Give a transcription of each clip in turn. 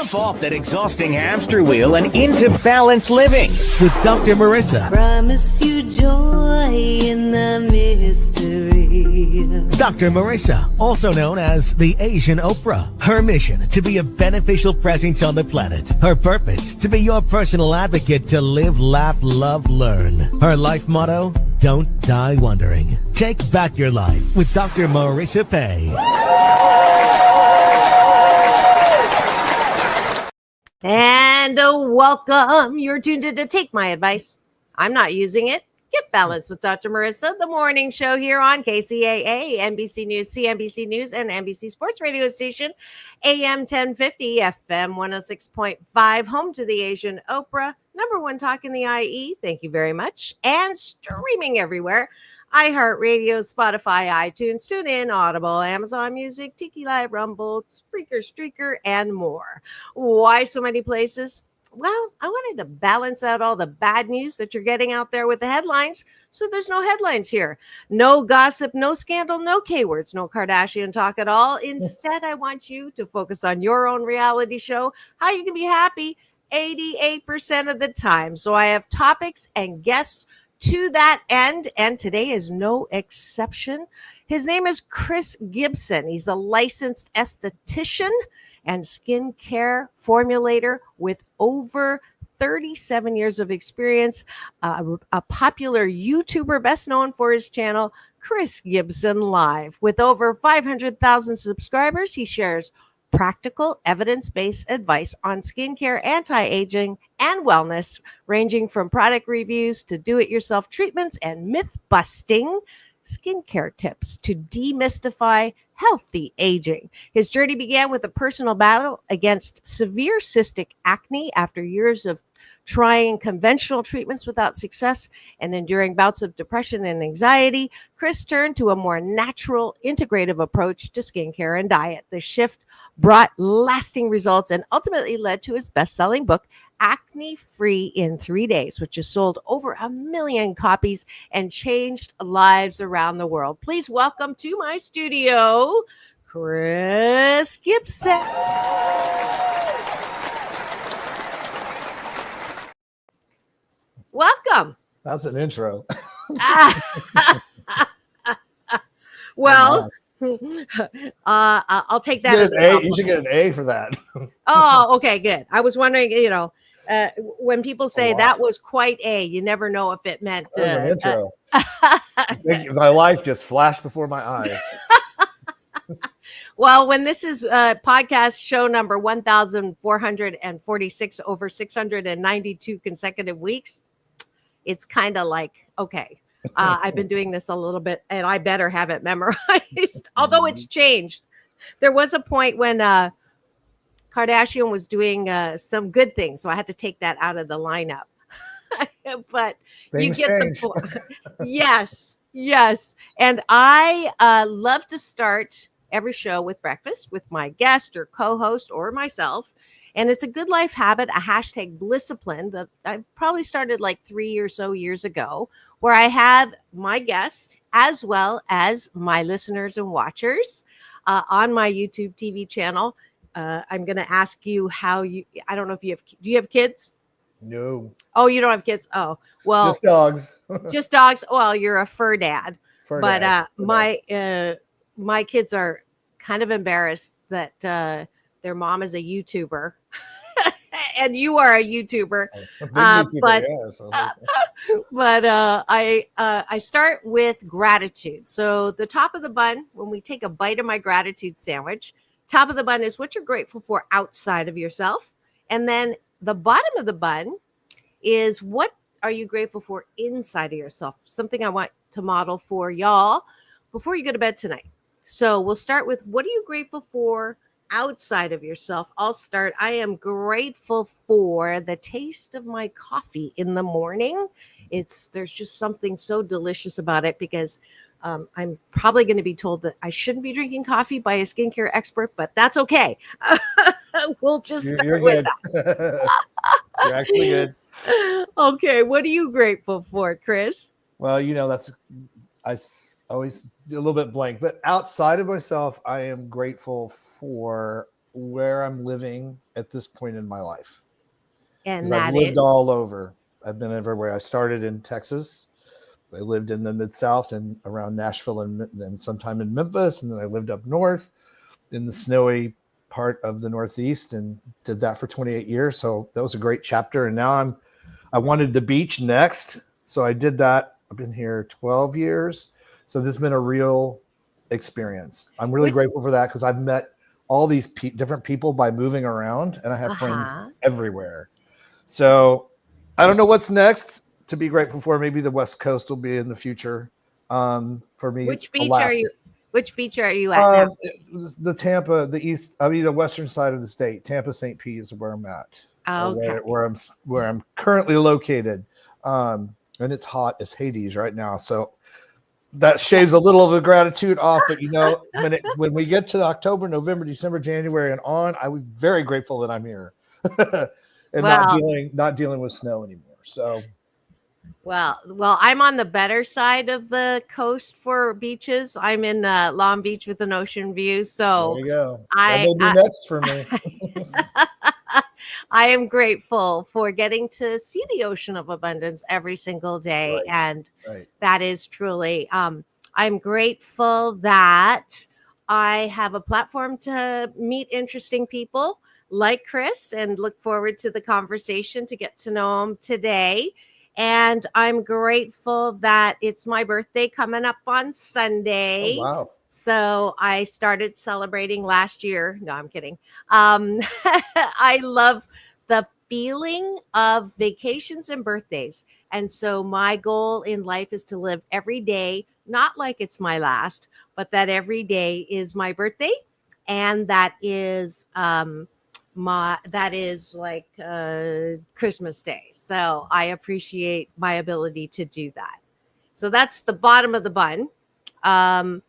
Jump off that exhausting hamster wheel and into balanced living with Dr. Marissa. Promise you joy in the mystery. Dr. Marissa, also known as the Asian Oprah. Her mission, to be a beneficial presence on the planet. Her purpose, to be your personal advocate to live, laugh, love, learn. Her life motto, don't die wondering. Take back your life with Dr. Marissa Pay. And welcome. You're tuned in to Take My Advice. I'm not using it. Get Balanced with Dr. Marissa, the morning show here on KCAA, NBC News, CNBC News, and NBC Sports Radio Station, AM 1050, FM 106.5, home to the Asian Oprah, number one talk in the IE. Thank you very much. And streaming everywhere. iHeartRadio, Spotify, iTunes, TuneIn, Audible, Amazon Music, Tiki Live, Rumble, Spreaker, Streaker, and more. Why so many places? Well, I wanted to balance out all the bad news that you're getting out there with the headlines, so there's no headlines here. No gossip, no scandal, no K-words, no Kardashian talk at all. Instead, I want you to focus on your own reality show, how you can be happy 88% of the time. So I have topics and guests to that end, and today is no exception. His name is Chris Gibson. He's a licensed esthetician and skincare formulator with over 37 years of experience, a popular YouTuber best known for his channel, Chris Gibson Live. With over 500,000 subscribers, he shares practical, evidence-based advice on skincare, anti-aging, and wellness, ranging from product reviews to do-it-yourself treatments and myth-busting skincare tips to demystify healthy aging. His journey began with a personal battle against severe cystic acne after years of trying conventional treatments without success and enduring bouts of depression and anxiety. Chris turned to a more natural, integrative approach to skincare and diet. The shift brought lasting results and ultimately led to his best-selling book, Acne Free in 3 Days, which has sold over 1 million copies and changed lives around the world. Please welcome to my studio, Chris Gibson. Welcome. That's an intro. Well, I'll take that as a you should get an A for that. Oh, okay, good. I was wondering, when people say that was quite a, you never know if it meant an intro. My life just flashed before my eyes. Well, when this is podcast show number 1,446 over 692 consecutive weeks, it's kind of like, okay, I've been doing this a little bit and I better have it memorized, although it's changed. There was a point when Kardashian was doing some good things, so I had to take that out of the lineup. But Things you get change. the point. Yes. And I love to start every show with breakfast with my guest or co-host or myself. And it's a good life habit, a hashtag Blisscipline that I probably started like 3 or so years ago, where I have my guest as well as my listeners and watchers on my YouTube TV channel. I'm going to ask you I don't know if do you have kids? No. Oh, you don't have kids? Oh, well. Just dogs. Just dogs. Well, you're a fur dad. Dad. My kids are kind of embarrassed that their mom is a YouTuber. And you are a YouTuber. But I start with gratitude. So the top of the bun, when we take a bite of my gratitude sandwich, top of the bun is what you're grateful for outside of yourself. And then the bottom of the bun is what are you grateful for inside of yourself? Something I want to model for y'all before you go to bed tonight. So we'll start with what are you grateful for outside of yourself? I'll start. I am grateful for the taste of my coffee in the morning. There's just something so delicious about it because I'm probably going to be told that I shouldn't be drinking coffee by a skincare expert, but that's okay. We'll just start with that. You're actually good. Okay. What are you grateful for, Chris? Well, I always a little bit blank, but outside of myself, I am grateful for where I'm living at this point in my life. And Because I've that lived is all over. I've been everywhere. I started in Texas. I lived in the Mid-South and around Nashville and then sometime in Memphis. And then I lived up north in the snowy part of the Northeast and did that for 28 years. So that was a great chapter. And now I wanted the beach next. So I did that. I've been here 12 years. So this has been a real experience. I'm really which grateful for that because I've met all these different people by moving around and I have friends uh-huh. everywhere. So I don't know what's next to be grateful for. Maybe the West Coast will be in the future. For me, Which beach are Alaska. you? Which beach are you at now? The Tampa, the western side of the state, Tampa, St. Pete is where I'm at, or Okay. where I'm currently located. And it's hot as Hades right now, so that shaves a little of the gratitude off. But when we get to October, November, December, January, and on, I was very grateful that I'm here, and Well, not dealing with snow anymore. So well, I'm on the better side of the coast for beaches. I'm in Long Beach with an ocean view, there so you go. That I, may be next for me. I am grateful for getting to see the ocean of abundance every single day. Right, And right. that is truly, I'm grateful that I have a platform to meet interesting people like Chris and look forward to the conversation to get to know him today. And I'm grateful that it's my birthday coming up on Oh Sunday. wow. So I started celebrating last year. No, I'm kidding. I love the feeling of vacations and birthdays. And so my goal in life is to live every day, not like it's my last, but that every day is my birthday. And that is like Christmas Day. So I appreciate my ability to do that. So that's the bottom of the bun. Um,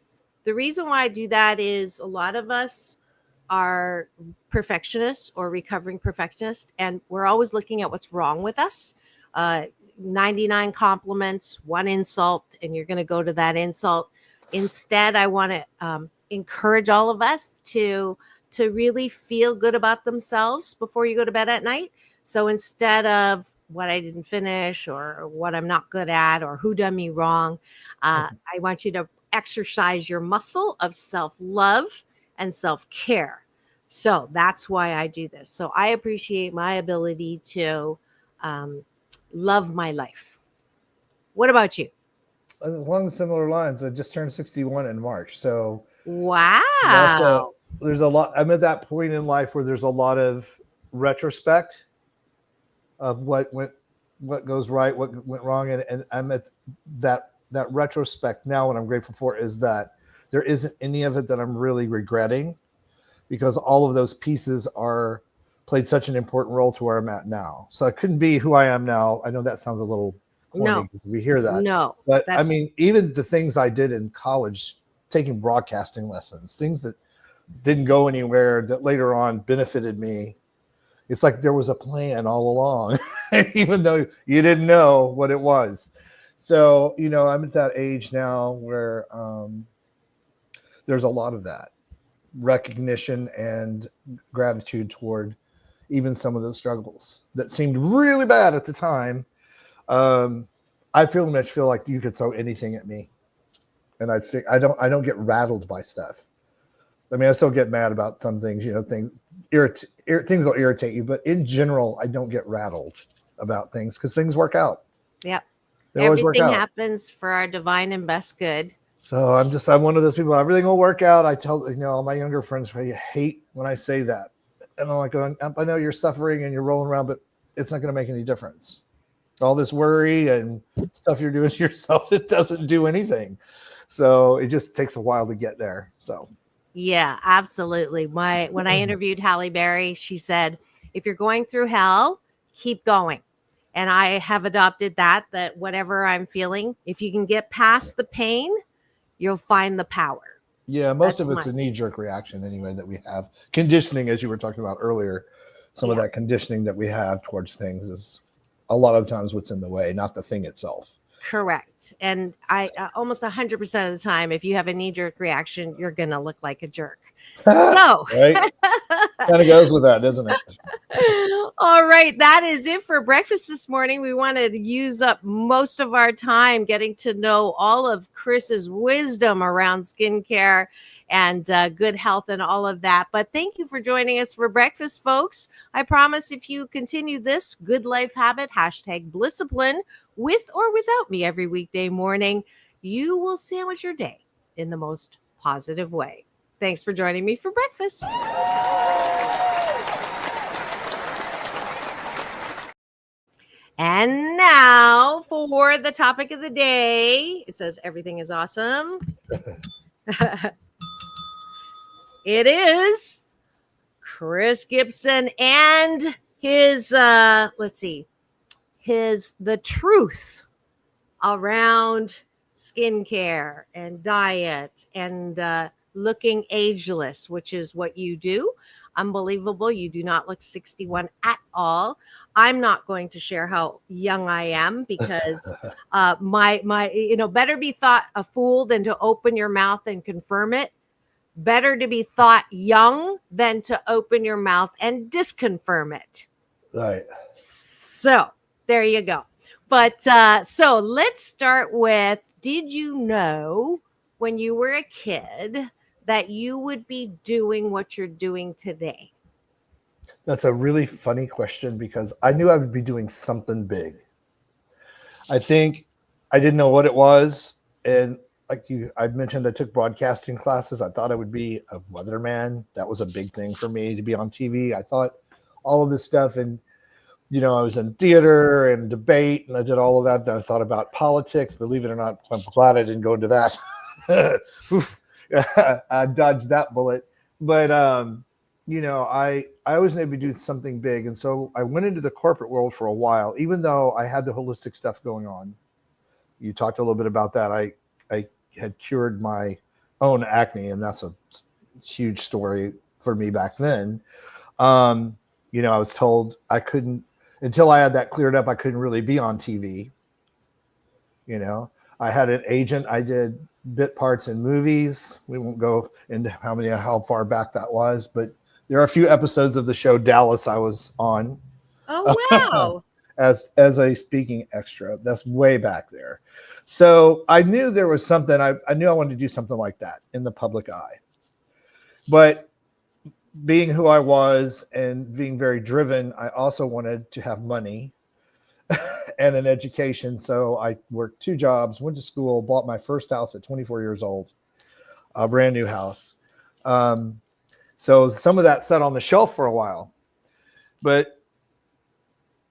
the reason why I do that is a lot of us are perfectionists or recovering perfectionists, and we're always looking at what's wrong with us. Uh, 99 compliments, one insult, and you're going to go to that insult. Instead, I want to encourage all of us to really feel good about themselves before you go to bed at night. So instead of what I didn't finish or what I'm not good at or who done me wrong, I want you to exercise your muscle of self-love and self-care. So that's why I do this. So I appreciate my ability to um, love my life. What about you? Along similar lines, I just turned 61 in March. So that's Wow. there's a lot. I'm at that point in life where there's a lot of retrospect of what goes right, what went wrong. And I'm at that retrospect now. What I'm grateful for is that there isn't any of it that I'm really regretting because all of those pieces are played such an important role to where I'm at now. So I couldn't be who I am now. I know that sounds a little corny No, because we hear that, no, but I that's mean, even the things I did in college, taking broadcasting lessons, things that didn't go anywhere that later on benefited me. It's like there was a plan all along, even though you didn't know what it was. So, I'm at that age now where there's a lot of that recognition and gratitude toward even some of those struggles that seemed really bad at the time. I pretty much feel like you could throw anything at me, and I don't get rattled by stuff. I mean, I still get mad about some things, things will irritate you, but in general, I don't get rattled about things because things work out. yep. They always work Everything out. happens for our divine and best good. So I'm one of those people. Everything will work out. I tell all my younger friends, I hate when I say that, and I'm like going, I know you're suffering and you're rolling around, but it's not going to make any difference. All this worry and stuff you're doing to yourself, it doesn't do anything. So it just takes a while to get there. So Yeah, absolutely. When I interviewed Halle Berry, she said, if you're going through hell, keep going. And I have adopted that whatever I'm feeling, if you can get past the pain, you'll find the power. yeah, most That's of it's my a knee-jerk reaction anyway that we have. Conditioning, as you were talking about earlier, some of yeah. that conditioning that we have towards things is a lot of times what's in the way, not the thing itself. Correct. And I almost 100% of the time, if you have a knee-jerk reaction, you're going to look like a jerk. So, Right? Kind of goes with that, doesn't it? all right, that is it for breakfast this morning. We wanted to use up most of our time getting to know all of Chris's wisdom around skincare and good health and all of that. But thank you for joining us for breakfast, folks. I promise if you continue this good life habit, hashtag Blisscipline, with or without me every weekday morning, you will sandwich your day in the most positive way. Thanks for joining me for breakfast. And now for the topic of the day. It says everything is awesome. It is Chris Gibson and his the truth around skincare and diet and looking ageless, which is what you do. Unbelievable. You do not look 61 at all. I'm not going to share how young I am because my better be thought a fool than to open your mouth and confirm it. Better to be thought young than to open your mouth and disconfirm it. Right. So there you go. But so let's start with, did you know when you were a kid that you would be doing what you're doing today? That's a really funny question because I knew I would be doing something big. I think I didn't know what it was. And I mentioned, I took broadcasting classes. I thought I would be a weatherman. That was a big thing for me, to be on TV. I thought all of this stuff. And, I was in theater and debate and I did all of that. Then I thought about politics. Believe it or not, I'm glad I didn't go into that. I dodged that bullet. But, I always knew to do something big. And so I went into the corporate world for a while, even though I had the holistic stuff going on. You talked a little bit about that. I had cured my own acne, and that's a huge story for me back then. I was told I couldn't, until I had that cleared up, I couldn't really be on TV. I had an agent. I did bit parts in movies. We won't go into how far back that was, but there are a few episodes of the show Dallas I was on. Oh, wow. as a speaking extra. That's way back there. So I knew there was something, I knew I wanted to do something like that in the public eye. But being who I was and being very driven, I also wanted to have money and an education. So I worked 2 jobs, went to school, bought my first house at 24 years old, a brand new house. So some of that sat on the shelf for a while. But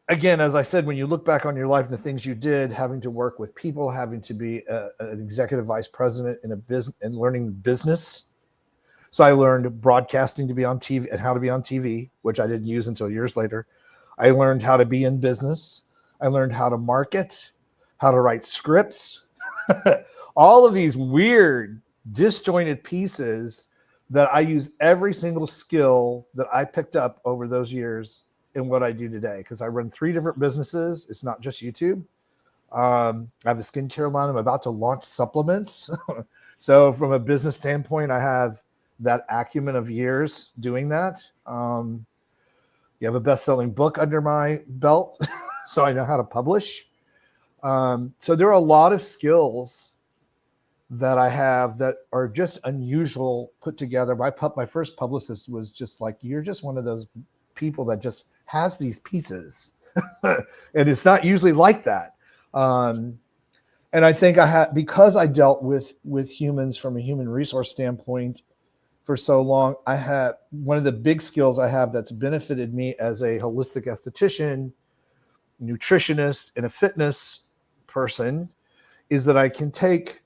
again, as I said, when you look back on your life and the things you did, having to work with people, having to be an executive vice president in a business and learning business. So I learned broadcasting to be on TV and how to be on TV, which I didn't use until years later. I learned how to be in business. I learned how to market, how to write scripts, all of these weird disjointed pieces that I use every single skill that I picked up over those years in what I do today, because I run 3 different businesses. It's not just YouTube. I have a skincare line. I'm about to launch supplements. So from a business standpoint, I have that acumen of years doing that. You have a best-selling book under my belt, so I know how to publish. So there are a lot of skills that I have that are just unusual put together. My first publicist was just like, you're just one of those people that just has these pieces. And it's not usually like that. And I think because I dealt with humans from a human resource standpoint for so long, I have one of the big skills I have that's benefited me as a holistic esthetician, nutritionist, and a fitness person is that I can take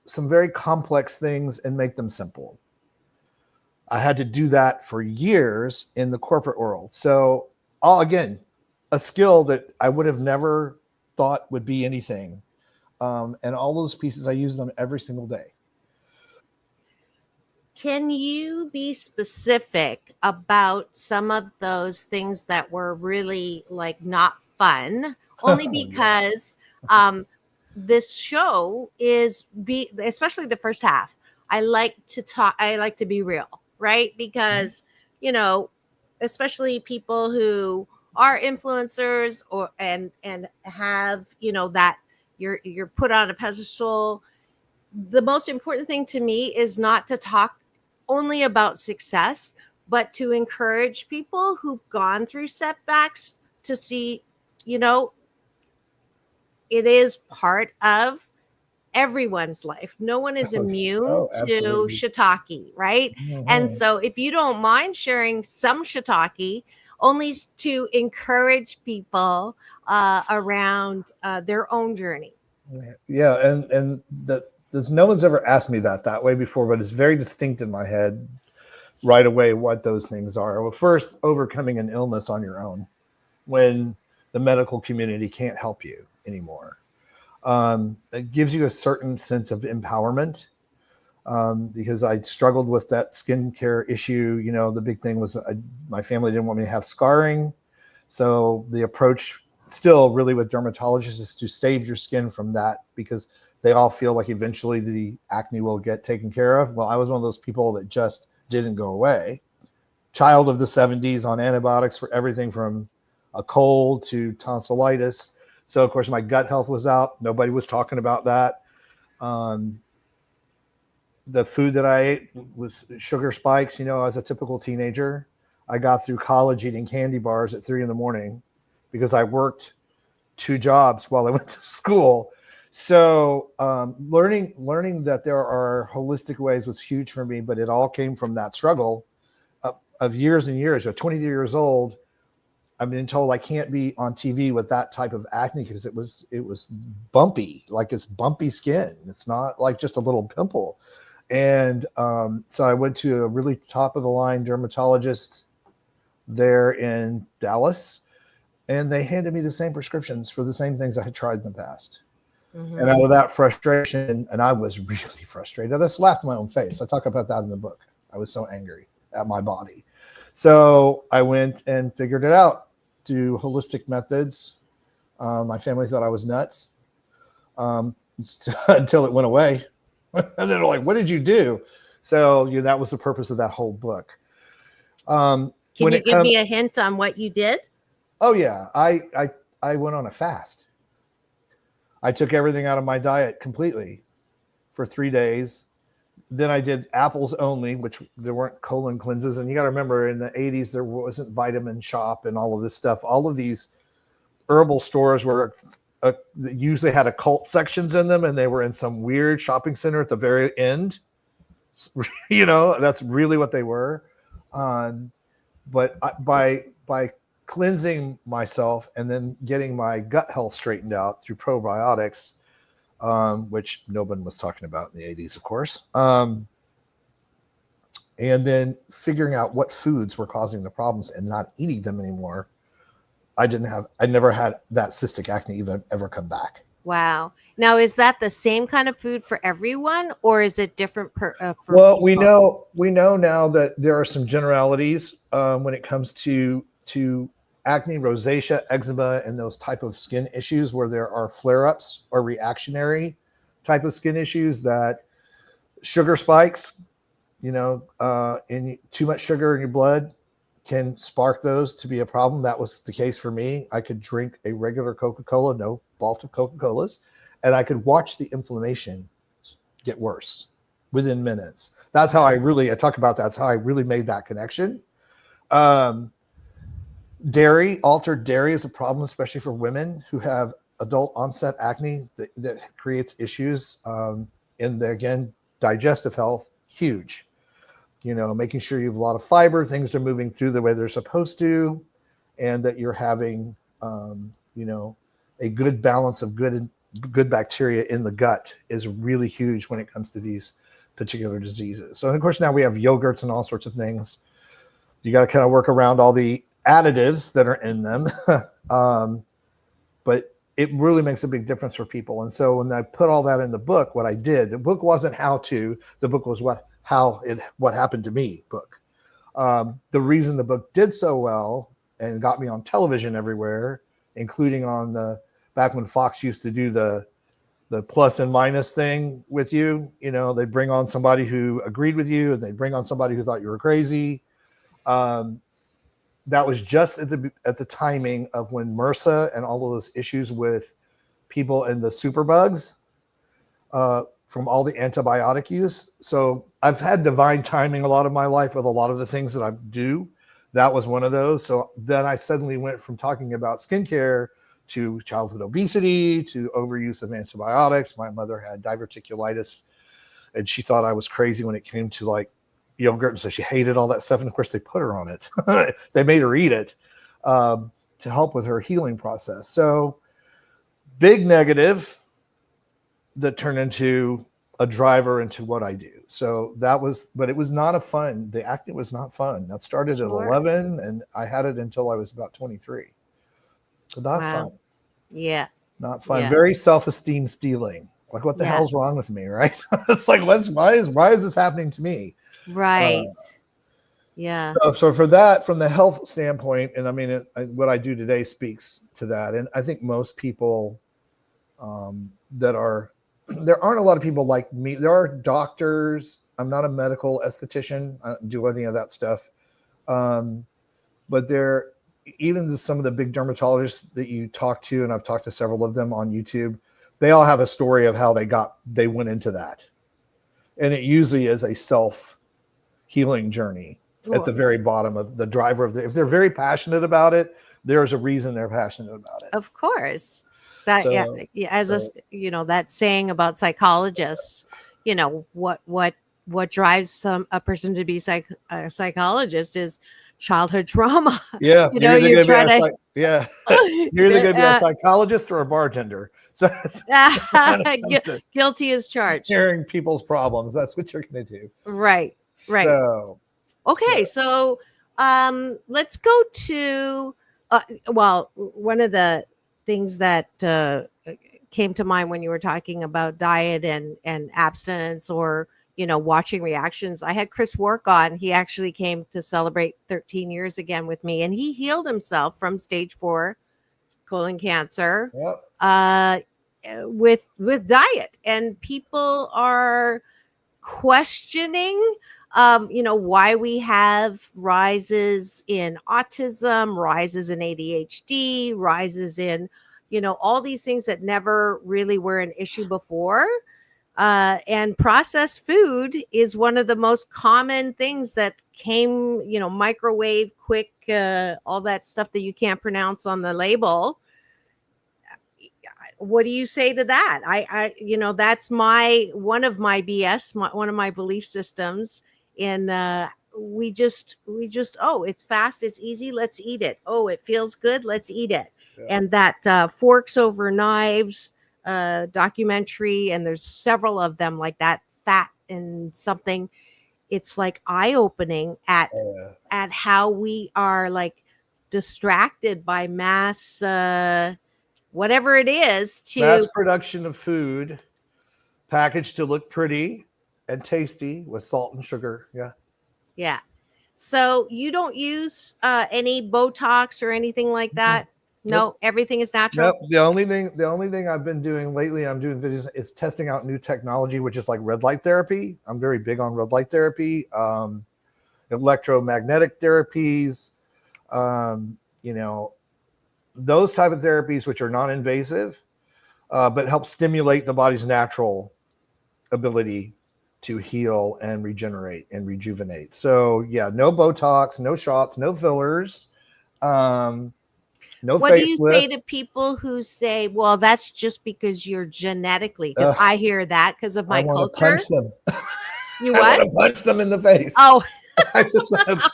some very complex things and make them simple. I had to do that for years in the corporate world. So again, a skill that I would have never thought would be anything. And all those pieces, I use them every single day. Can you be specific about some of those things that were really like not fun? Only because this show is especially the first half. I like to talk. I like to be real, right? Because you know, especially people who are influencers and have that you're put on a pedestal. The most important thing to me is not to talk only about success, but to encourage people who've gone through setbacks to see, you know, it is part of everyone's life. No one is immune Oh, to absolutely. shiitake, right? And Mhm. so if you don't mind sharing some shiitake, only to encourage people around their own journey. Yeah, and that there's no one's ever asked me that way before, but it's very distinct in my head right away what those things are. Well, first, overcoming an illness on your own when the medical community can't help you anymore. It gives you a certain sense of empowerment, because I struggled with that skincare issue. You know, the big thing was my family didn't want me to have scarring. So the approach still really with dermatologists is to save your skin from that, because they all feel like eventually the acne will get taken care of. Well, I was one of those people that just didn't go away. Child of the 70s on antibiotics for everything from a cold to tonsillitis. So of course my gut health was out. Nobody was talking about that. Um, the food that I ate was sugar spikes. You know, as a typical teenager, I got through college eating candy bars at 3 a.m. because I worked 2 jobs while I went to school. So learning that there are holistic ways was huge for me, but it all came from that struggle of years and years. At 23 years old, I've been told I can't be on TV with that type of acne because it was bumpy, like it's bumpy skin. It's not like just a little pimple. And so I went to a really top of the line dermatologist there in Dallas, and they handed me the same prescriptions for the same things I had tried in the past. And out Mm-hmm. of that frustration, and I was really frustrated, I slapped my own face. I talk about that in the book. I was so angry at my body. So I went and figured it out through holistic methods. My family thought I was nuts, um, until it went away. And they're like, "What did you do?" So that was the purpose of that whole book. Can When you it give comes, me a hint on what you did? oh yeah, I went on a fast. I took everything out of my diet completely for 3 days. Then I did apples only, which there weren't colon cleanses. And you got to remember, in the 80s, there wasn't Vitamin Shop and all of this stuff. All of these herbal stores were usually had occult sections in them, and they were in some weird shopping center at the very end. That's really what they were. Um, but by cleansing myself and then getting my gut health straightened out through probiotics, which no one was talking about in the 80s, of course. And then figuring out what foods were causing the problems and not eating them anymore. I never had that cystic acne even ever come back. Wow. Now, is that the same kind of food for everyone, or is it different for Well, we people? know now that there are some generalities, when it comes to acne, rosacea, eczema, and those type of skin issues where there are flare-ups or reactionary type of skin issues. That sugar spikes, in too much sugar in your blood can spark those to be a problem. That was the case for me. I could drink a regular Coca-Cola, no fault of Coca-Colas, and I could watch the inflammation get worse within minutes. That's how I talk about that's how I really made that connection. Um, altered dairy is a problem, especially for women who have adult onset acne that creates issues, in their, again, digestive health, huge. Making sure you have a lot of fiber, things are moving through the way they're supposed to, and that you're having, a good balance of good bacteria in the gut is really huge when it comes to these particular diseases. So, and of course, now we have yogurts and all sorts of things. You got to kind of work around all the additives that are in them. But it really makes a big difference for people. And so when I put all that in the book, what I did, the book wasn't how to, the book was what happened to me book. The reason the book did so well and got me on television everywhere, including on back when Fox used to do the plus and minus thing with you. You know, they bring on somebody who agreed with you, and they bring on somebody who thought you were crazy. That was just at the timing of when MRSA and all of those issues with people and the superbugs from all the antibiotic use. So I've had divine timing a lot of my life with a lot of the things that I do. That was one of those. So then I suddenly went from talking about skincare to childhood obesity, to overuse of antibiotics. My mother had diverticulitis, and she thought I was crazy when it came to like yogurt, and so she hated all that stuff. And of course, they put her on it. They made her eat it to help with her healing process. So big negative that turned into a driver into what I do. So that was, but it was not the acne was not fun. That started at 11, and I had it until I was about 23. So not fun. Yeah. Not fun. Yeah. Very self-esteem stealing. Like, what the hell's wrong with me, right? It's like, why is this happening to me? Right. Yeah. So for that, from the health standpoint, and I mean, what I do today speaks to that. And I think most people there aren't a lot of people like me. There are doctors. I'm not a medical esthetician. I don't do any of that stuff. But even some of the big dermatologists that you talk to, and I've talked to several of them on YouTube, they all have a story of how they went into that. And it usually is a self-healing journey at the very bottom of the driver of if they're very passionate about it, there's a reason they're passionate about it. Of course. That that saying about psychologists, you know, what drives a person to be a psychologist is childhood trauma. Yeah. You know, you try to you're either going to be a psychologist or a bartender. So guilty as charged. Sharing people's problems. That's what you're going to do. Right. So, so let's go to one of the things that came to mind when you were talking about diet and abstinence, or watching reactions. I had Chris work on. He actually came to celebrate 13 years again with me, and he healed himself from stage 4 colon cancer. Yep. With diet, and people are questioning why we have rises in autism, rises in ADHD, rises in all these things that never really were an issue before. And processed food is one of the most common things that came, microwave, quick, all that stuff that you can't pronounce on the label. What do you say to that? I that's one of my BS, one of my belief systems. In we just it's fast, it's easy, let's eat it. Oh, it feels good, let's eat it. Yeah. And that Forks Over Knives documentary, and there's several of them like that, Fat and something. It's like eye-opening at how we are like distracted by mass whatever it is, to mass production of food packaged to look pretty and tasty with salt and sugar. Yeah. So you don't use any Botox or anything like that? No, everything is natural. Nope. The only thing I've been doing lately, I'm doing videos, is testing out new technology, which is like red light therapy. I'm very big on red light therapy, electromagnetic therapies, those type of therapies, which are non-invasive, but help stimulate the body's natural ability to heal and regenerate and rejuvenate. So no Botox, no shots, no fillers, no what facelift. Do you say to people who say, well, that's just because you're genetically, because I hear that because of my culture. Punch them. You what? I want to punch them in the face. Oh. I just want to.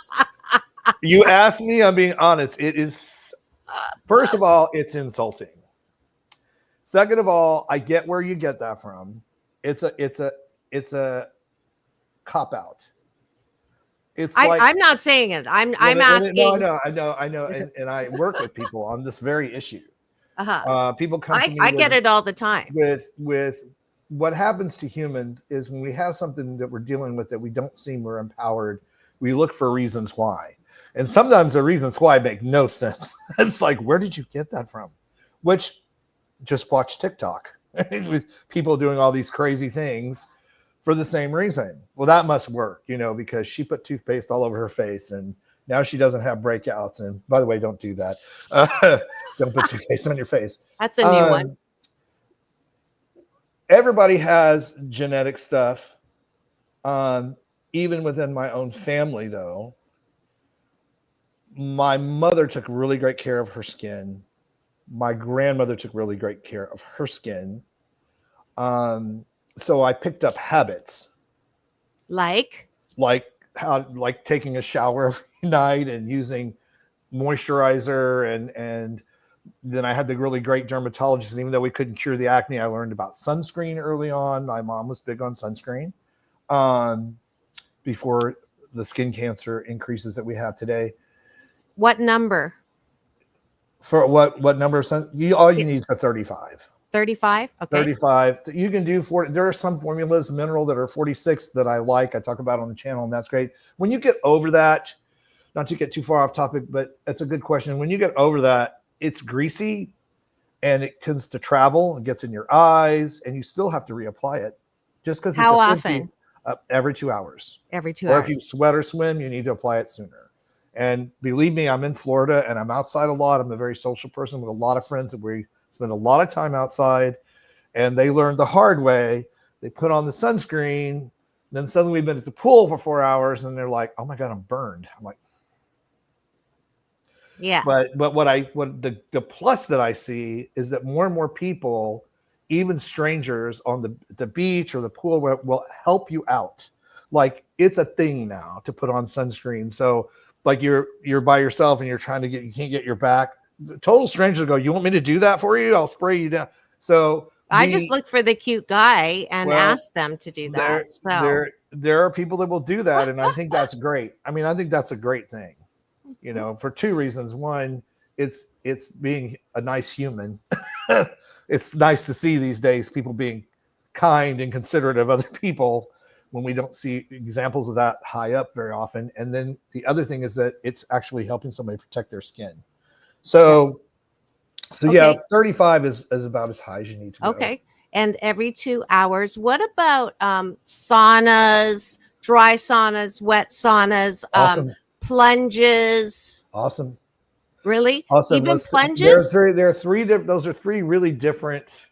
You asked me, I'm being honest. It is, first of all, it's insulting. Second of all, I get where you get that from. It's a cop out. It's like, I'm not saying it. I'm asking. No, I know, and I work with people on this very issue. People come to me. I get it all the time. With what happens to humans is when we have something that we're dealing with that we don't seem we're empowered, we look for reasons why. And sometimes the reasons why make no sense. It's like, where did you get that from? Which, just watch TikTok. with people doing all these crazy things for the same reason. Well, that must work, because she put toothpaste all over her face and now she doesn't have breakouts. And by the way, don't do that. Don't put toothpaste on your face. That's a new one. Everybody has genetic stuff. Even within my own family, though, my mother took really great care of her skin. My grandmother took really great care of her skin. So I picked up habits. Like taking a shower every night and using moisturizer, and then I had the really great dermatologist. And even though we couldn't cure the acne, I learned about sunscreen early on. My mom was big on sunscreen before the skin cancer increases that we have today. What number? For what number of sun? All you need is a 35. 35? Okay. 35. You can do 40. There are some formulas, mineral, that are 46 that I like. I talk about on the channel, and that's great. When you get over that, not to get too far off topic, but that's a good question. When you get over that, it's greasy and it tends to travel and gets in your eyes, and you still have to reapply it. Just because. How often? Every 2 hours. Every 2 hours. Or if you sweat or swim, you need to apply it sooner. And believe me, I'm in Florida and I'm outside a lot. I'm a very social person with a lot of friends that we spend a lot of time outside, and they learned the hard way. They put on the sunscreen, then suddenly we've been at the pool for 4 hours and they're like, oh my God, I'm burned. I'm like, yeah. But what the plus that I see is that more and more people, even strangers on the beach or the pool, will help you out. Like, it's a thing now to put on sunscreen. So like you're by yourself and you can't get your back. Total strangers go, you want me to do that for you? I'll spray you down. So I just look for the cute guy and ask them to do that. There are people that will do that, and I think that's great. I mean, I think that's a great thing, for two reasons. One, it's being a nice human. It's nice to see these days people being kind and considerate of other people when we don't see examples of that high up very often. And then the other thing is that it's actually helping somebody protect their skin. So yeah, 35 is about as high as you need to go. Okay. And every 2 hours. What about saunas, dry saunas, wet saunas, Awesome. Plunges? Awesome. Really? Awesome. Even plunges? Those are three really different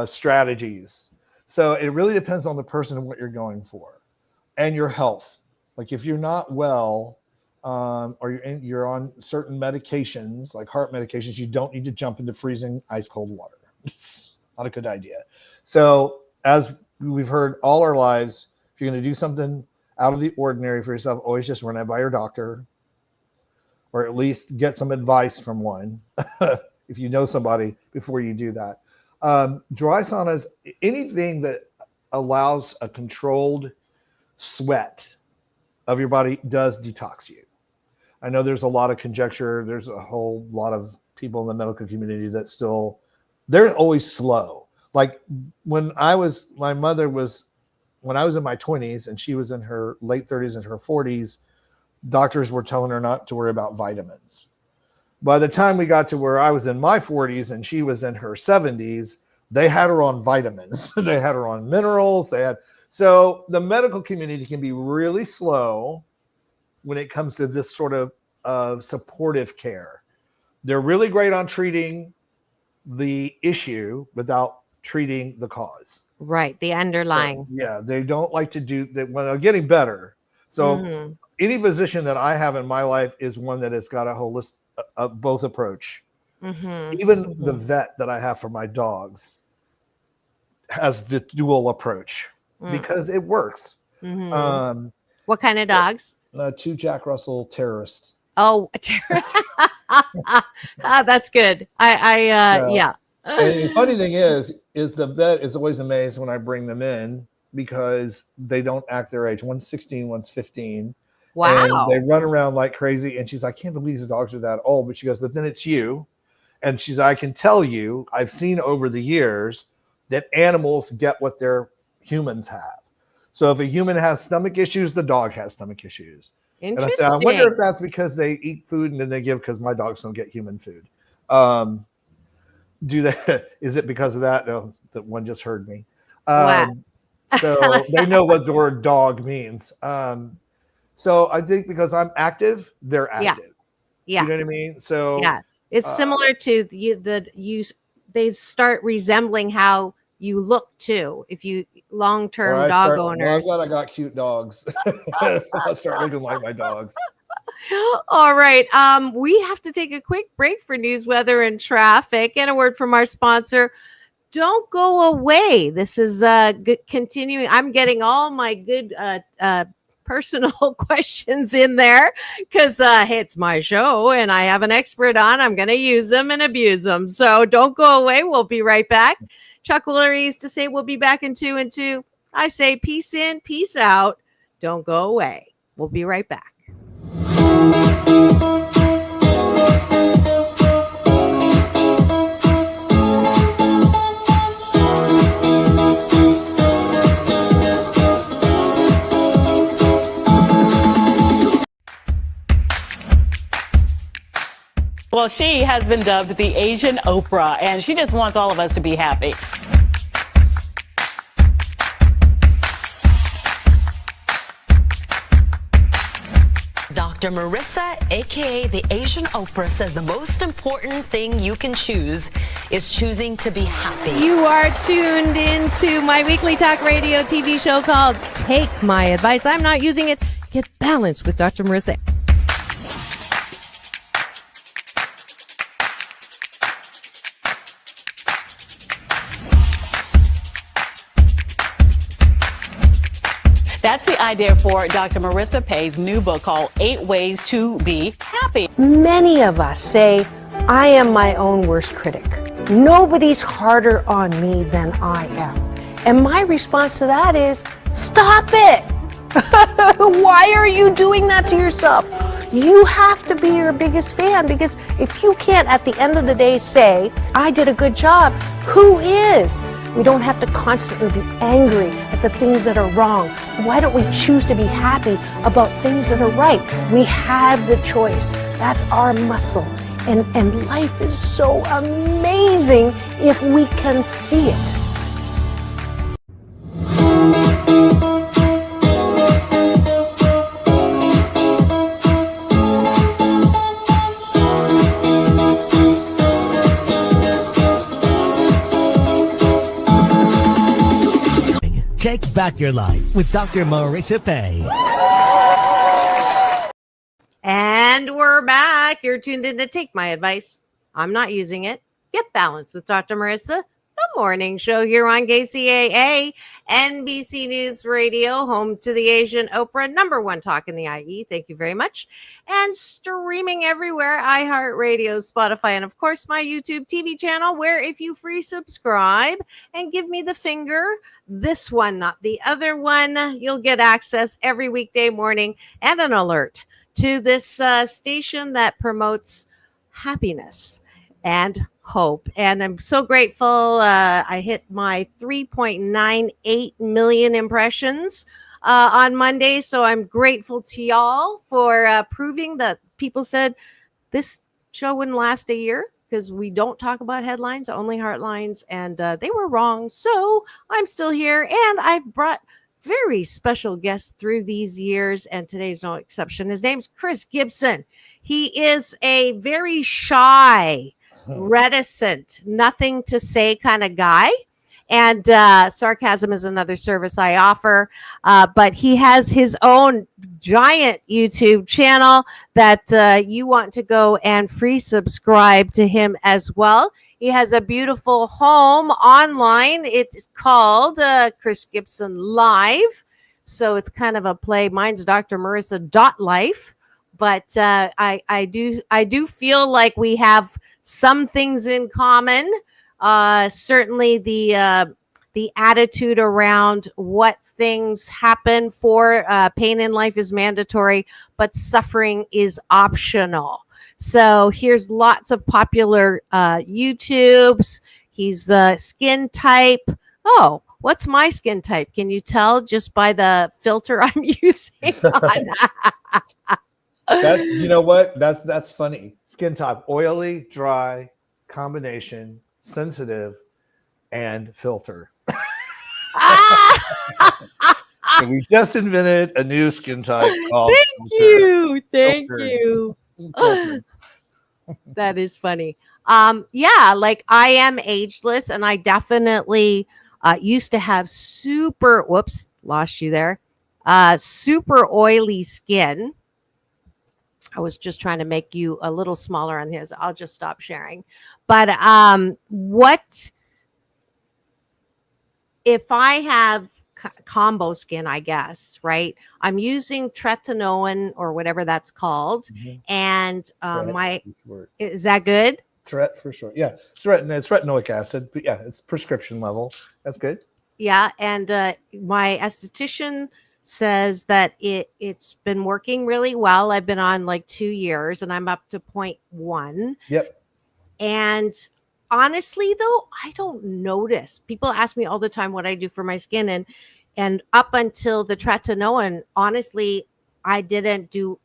strategies. So it really depends on the person and what you're going for and your health. Like if you're not well, or you're on certain medications, like heart medications, you don't need to jump into freezing ice cold water. It's not a good idea. So as we've heard all our lives, if you're going to do something out of the ordinary for yourself, always just run it by your doctor, or at least get some advice from one if you know somebody before you do that. Dry saunas, anything that allows a controlled sweat of your body does detox you. I know there's a lot of conjecture. There's a whole lot of people in the medical community that they're always slow. Like when I was in my 20s and she was in her late 30s and her 40s, doctors were telling her not to worry about vitamins. By the time we got to where I was in my 40s and she was in her 70s, they had her on vitamins. They had her on minerals. So the medical community can be really slow when it comes to this sort of supportive care. They're really great on treating the issue without treating the cause. Right, the underlying. So, yeah, they don't like to do that when they're getting better. So any physician that I have in my life is one that has got a holistic both approach. Even the vet that I have for my dogs has the dual approach because it works. What kind of dogs? 2 Jack Russell terrorists. Oh, that's good. Yeah. And the funny thing is the vet is always amazed when I bring them in because they don't act their age. One's 16, one's 15. Wow. And they run around like crazy. And she's like, I can't believe these dogs are that old. But she goes, but then it's you. And she's, I can tell you, I've seen over the years that animals get what their humans have. So if a human has stomach issues, the dog has stomach issues. And I said, I wonder if that's because they eat food and then they give, because my dogs don't get human food. do that. Is it because of that? No, that one just heard me. Wow. So they know what the word dog means. So I think because I'm active, they're Yeah. active. Yeah. You know what I mean? So Yeah. It's similar to they start resembling how you look too. If you long-term dog well, I'm owners. glad I got cute dogs. So I'll start looking like my dogs. All right. We have to take a quick break for news, weather, and traffic, and a word from our sponsor. Don't go away. This is continuing. I'm getting all my good personal questions in there because hey, it's my show and I have an expert on. I'm going to use them and abuse them. So don't go away. We'll be right back. Chuck Woolery used to say we'll be back in 2 and 2. I say peace in, peace out. Don't go away. We'll be right back. Well, she has been dubbed the Asian Oprah, and she just wants all of us to be happy. Dr. Marissa, aka the Asian Oprah, says the most important thing you can choose is choosing to be happy. You are tuned into my weekly talk radio TV show called Take My Advice. I'm not using it. Get balanced with Dr. Marissa. That's the idea for Dr. Marissa Pay's new book called 8 Ways to Be Happy. Many of us say, I am my own worst critic. Nobody's harder on me than I am. And my response to that is, stop it! Why are you doing that to yourself? You have to be your biggest fan, because if you can't at the end of the day say, I did a good job, who is? We don't have to constantly be angry at the things that are wrong. Why don't we choose to be happy about things that are right? We have the choice. That's our muscle. And life is so amazing if we can see it. Take back your life with Dr. Marissa Pay. And we're back. You're tuned in to Take My Advice. I'm not using it. Get balanced with Dr. Marissa, the morning show here on KCAA, NBC News Radio, home to the Asian Oprah, #1 talk in the IE. Thank you very much. And streaming everywhere, iHeartRadio, Spotify, and of course my YouTube TV channel, where if you free subscribe and give me the finger, this one, not the other one, you'll get access every weekday morning and an alert to this station that promotes happiness and hope. And I'm so grateful. I hit my 3.98 million impressions on Monday. So I'm grateful to y'all for proving that people said this show wouldn't last a year because we don't talk about headlines, only heartlines. And they were wrong. So I'm still here. And I've brought very special guests through these years. And today's no exception. His name's Chris Gibson. He is a very shy, reticent, nothing to say kind of guy. And sarcasm is another service I offer. But he has his own giant YouTube channel that you want to go and free subscribe to him as well. He has a beautiful home online. It's called Chris Gibson Live. So it's kind of a play. Mine's Dr. Marissa Life. But I do feel like we have some things in common. Certainly the attitude around what things happen for pain in life is mandatory, but suffering is optional. So here's lots of popular YouTubes. He's skin type. Oh, what's my skin type? Can you tell just by the filter I'm using on You know what? That's funny. Skin type: oily, dry, combination, sensitive, and filter. Ah! So we just invented a new skin type called Thank filter. you. Thank Filter. you. Filter. That is funny. Yeah, like I am ageless, and I definitely used to have super, whoops, lost you there. Super oily skin. I was just trying to make you a little smaller on here, so I'll just stop sharing. But what if I have combo skin, I guess, right? I'm using tretinoin or whatever that's called. And is that good? Tret for sure. Yeah, it's retinoic acid, but yeah, it's prescription level. That's good. Yeah, and my esthetician says that it's been working really well. I've been on like 2 years, and I'm up to 0.1. Yep. And honestly, though, I don't notice. People ask me all the time what I do for my skin, and up until the tretinoin, honestly, I didn't do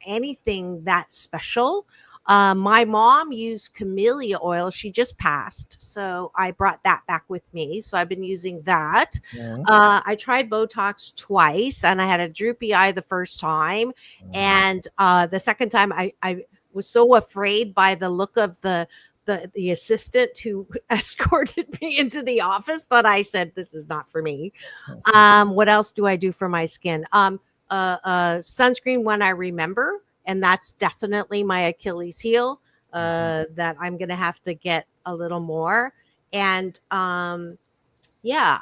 anything that special. My mom used camellia oil. She just passed, so I brought that back with me. So I've been using that. I tried Botox twice, and I had a droopy eye the first time, and the second time I was so afraid by the look of the assistant who escorted me into the office that I said, this is not for me. What else do I do for my skin? Sunscreen when I remember, and that's definitely my Achilles heel, that I'm going to have to get a little more. And yeah,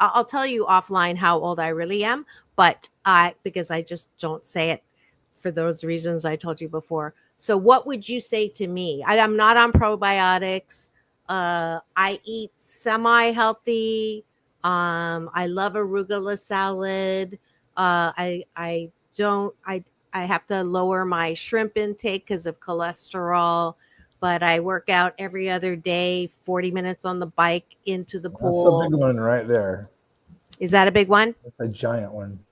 I'll tell you offline how old I really am, but because I just don't say it for those reasons I told you before. So what would you say to me? I'm not on probiotics. I eat semi-healthy. I love arugula salad. I have to lower my shrimp intake because of cholesterol, but I work out every other day, 40 minutes on the bike into the pool. That's a big one right there. Is that a big one? That's a giant one.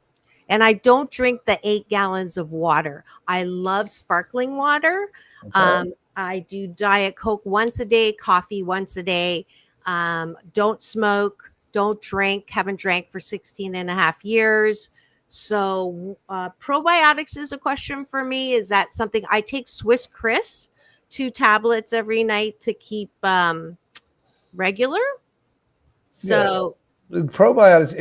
And I don't drink the 8 gallons of water. I love sparkling water. Okay. I do Diet Coke once a day, coffee once a day. Don't smoke, don't drink, haven't drank for 16 and a half years. So probiotics is a question for me. Is that something I take? Swiss Chris, 2 tablets every night to keep regular. So probiotics,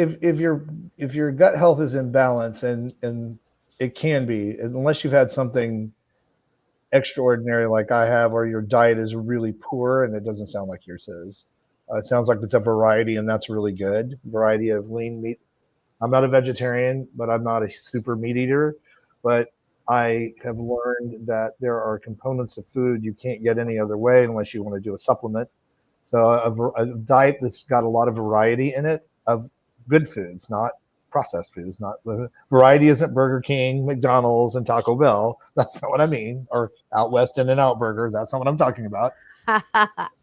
if your gut health is in balance, and it can be, unless you've had something extraordinary like I have, or your diet is really poor, and it doesn't sound like yours is. It sounds like it's a variety, and that's really good. Variety of lean meat. I'm not a vegetarian, but I'm not a super meat eater. But I have learned that there are components of food you can't get any other way unless you want to do a supplement. So a diet that's got a lot of variety in it of good foods, not processed foods. Not variety isn't Burger King, McDonald's, and Taco Bell. That's not what I mean. Or Out West In-N-Out Burger. That's not what I'm talking about.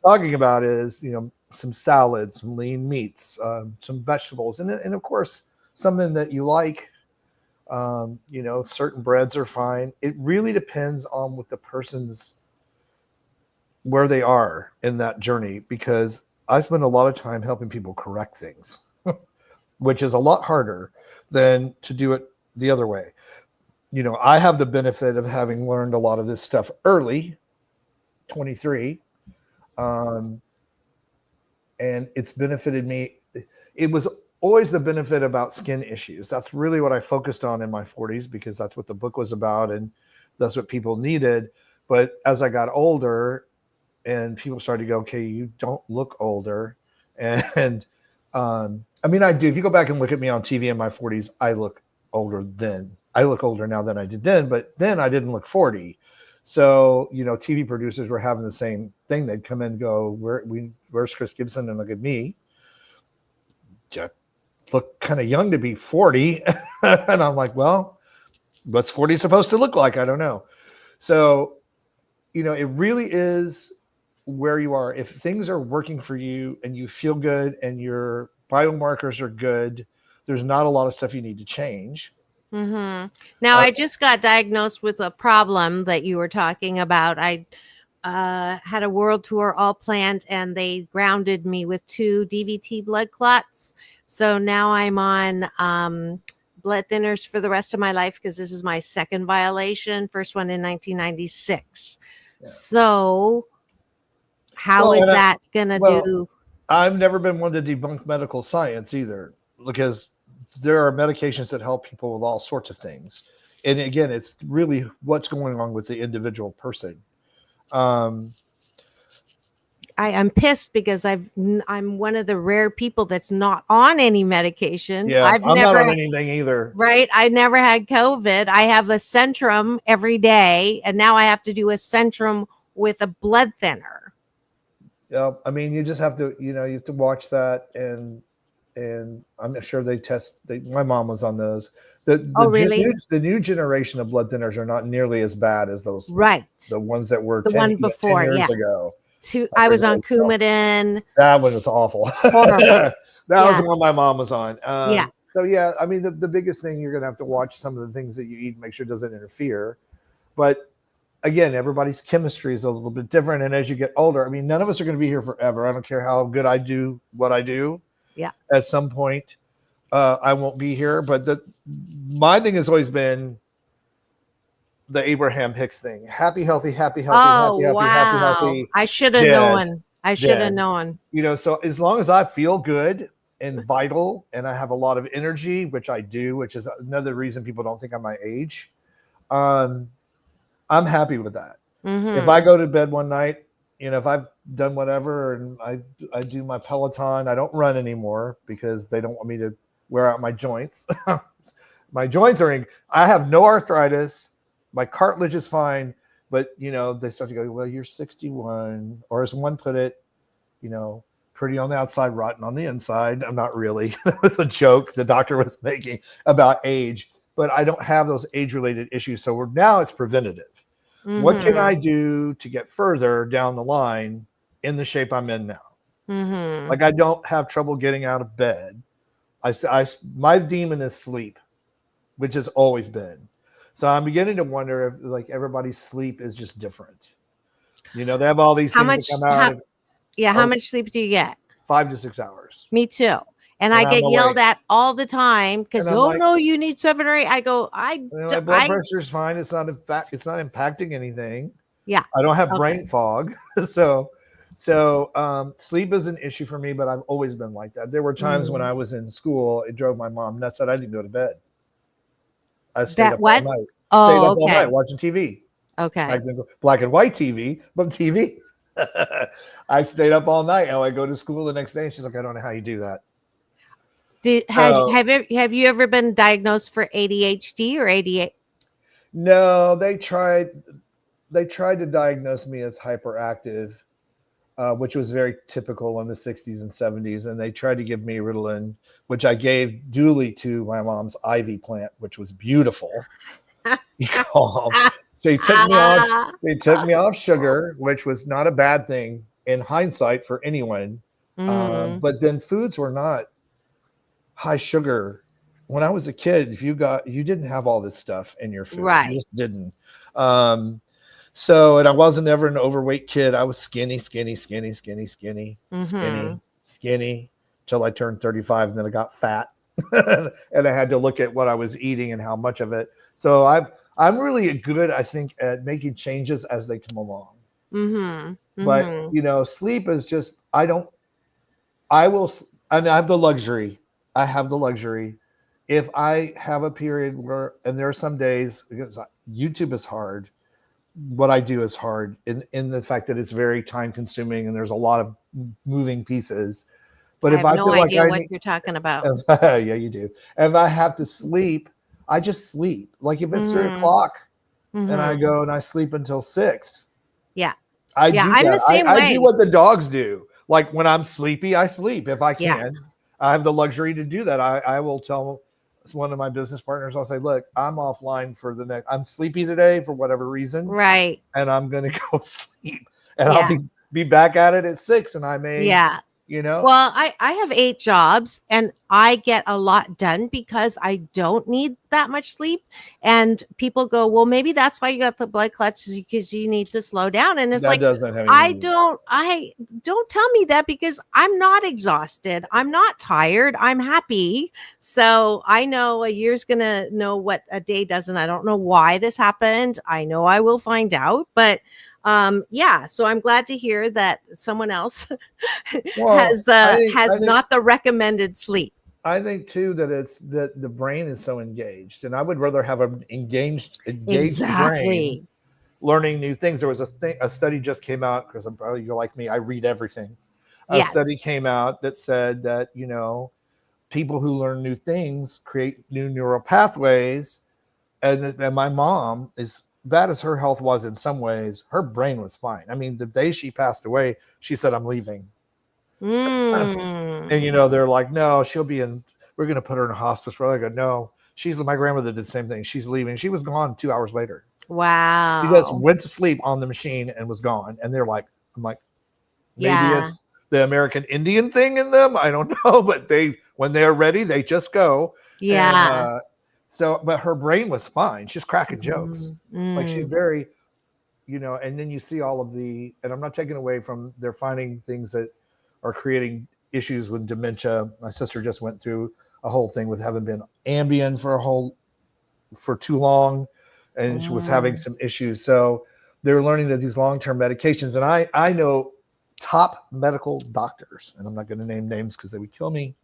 Talking about is, some salads, some lean meats, some vegetables, and of course something that you like. Certain breads are fine. It really depends on what the person's, where they are in that journey, because I spend a lot of time helping people correct things, which is a lot harder than to do it the other way. I have the benefit of having learned a lot of this stuff early, 23, and it's benefited me. It was always the benefit about skin issues. That's really what I focused on in my 40s, because that's what the book was about, and that's what people needed. But as I got older, and people started to go, okay, you don't look older. And I do. If you go back and look at me on TV in my 40s, I look older then. I look older now than I did then, but then I didn't look 40. So, TV producers were having the same thing. They'd come in and go, where's Chris Gibson? And look at me. Just look kind of young to be 40. And I'm like, well, what's 40 supposed to look like? I don't know. So, it really is where you are. If things are working for you and you feel good and your biomarkers are good, there's not a lot of stuff you need to change. Mm-hmm. Now, I just got diagnosed with a problem that you were talking about. had a world tour all planned, and they grounded me with 2 DVT blood clots. So now I'm on blood thinners for the rest of my life because this is my second violation. First one in 1996. Yeah. So how is that going to do? I've never been one to debunk medical science either, because there are medications that help people with all sorts of things. And again, it's really what's going on with the individual person. I'm pissed because I'm one of the rare people that's not on any medication. Yeah, I'm never not on anything either. Right. I never had COVID. I have a Centrum every day, and now I have to do a Centrum with a blood thinner. Yeah, I mean, you just have to, you have to watch that, and I'm not sure they test. My mom was on those. Really? The new generation of blood thinners are not nearly as bad as those. Right. The ones that were the 10, one before 10 years ago. I was on Coumadin. That one was awful. That was the one my mom was on. So yeah, I mean, the biggest thing, you're gonna have to watch some of the things that you eat, make sure it doesn't interfere. But again, everybody's chemistry is a little bit different, and as you get older, I mean, none of us are going to be here forever. I don't care how good I do what I do. Yeah. At some point, I won't be here. But my thing has always been the Abraham Hicks thing: happy, healthy, happy, healthy, happy, healthy. I should have known. So as long as I feel good and vital, and I have a lot of energy, which I do, which is another reason people don't think I'm my age. I'm happy with that. Mm-hmm. If I go to bed one night, if I've done whatever and I do my Peloton, I don't run anymore because they don't want me to wear out my joints. My joints I have no arthritis. My cartilage is fine, but they start to go, well, you're 61, or as one put it, pretty on the outside, rotten on the inside. I'm not really. That was a joke the doctor was making about age. But I don't have those age-related issues. So now it's preventative. Mm-hmm. What can I do to get further down the line in the shape I'm in now? Mm-hmm. Like, I don't have trouble getting out of bed. My demon is sleep, which has always been. So I'm beginning to wonder if, like, everybody's sleep is just different. They have all these things that come out. How much sleep do you get? 5 to 6 hours. Me too. And I get yelled at all the time because, no, you need 7 or 8. I go, my blood pressure is fine. It's not impacting anything. Yeah. I don't have brain fog. So sleep is an issue for me, but I've always been like that. There were times when I was in school, it drove my mom nuts that I didn't go to bed. I stayed up all night. All night watching TV. Okay. Black and white TV, but TV. I stayed up all night. And I go to school the next day, and she's like, I don't know how you do that. Have you ever been diagnosed for ADHD or ADHD? No, they tried to diagnose me as hyperactive, which was very typical in the 60s and 70s. And they tried to give me Ritalin, which I gave duly to my mom's ivy plant, which was beautiful. They took me off sugar, which was not a bad thing in hindsight for anyone. But then foods were not high sugar. When I was a kid, if you didn't have all this stuff in your food. Right. You just didn't. And I wasn't ever an overweight kid. I was skinny till I turned 35, and then I got fat. And I had to look at what I was eating and how much of it. So I'm really good, I think, at making changes as they come along. Mm-hmm. But sleep is just, I have the luxury. If I have a period where, and there are some days, because YouTube is hard, what I do is hard in the fact that it's very time consuming and there's a lot of moving pieces. But I have no idea what you're talking about. Yeah, you do. If I have to sleep, I just sleep. Like if it's 3 o'clock and I go and I sleep until 6. Yeah. I'm the same way. I do what the dogs do. Like when I'm sleepy, I sleep if I can. Yeah. I have the luxury to do that. I will tell one of my business partners, I'll say, look, I'm offline for I'm sleepy today for whatever reason. Right. And I'm going to go sleep. And I'll be back at it at 6. And I may you know? Well, I have 8 jobs and I get a lot done because I don't need that much sleep. And people go, well, maybe that's why you got the blood clots, is because you need to slow down. And it's That like, doesn't have I anything to do with don't tell me that, because I'm not exhausted. I'm not tired. I'm happy. So I know a year's going to know what a day does. And I don't know why this happened. I know I will find out, but yeah, so I'm glad to hear that someone else Well, has not the recommended sleep. I think too that it's that the brain is so engaged, and I would rather have an engaged brain Exactly. learning new things. There was a study just came out, because I'm probably, you're like me, I read everything. A Yes. study came out that said that, people who learn new things create new neural pathways. And my mom, as bad as her health was in some ways, her brain was fine. I mean, the day she passed away, she said, I'm leaving. Mm. And, they're like, no, we're going to put her in a hospice. Where I go, no, my grandmother did the same thing. She's leaving. She was gone 2 hours later. She just Wow. went to sleep on the machine and was gone. And they're like, I'm like, maybe Yeah. it's the American Indian thing in them. I don't know. But when they're ready, they just go. Yeah. And, but her brain was fine. She's cracking jokes. Like she's Mm. very, and then you see all of and I'm not taking away from, they're finding things that are creating issues with dementia. My sister just went through a whole thing with having been Ambien for too long, and she was having some issues. So they're learning that these long-term medications, and I know top medical doctors, and I'm not going to name names because they would kill me,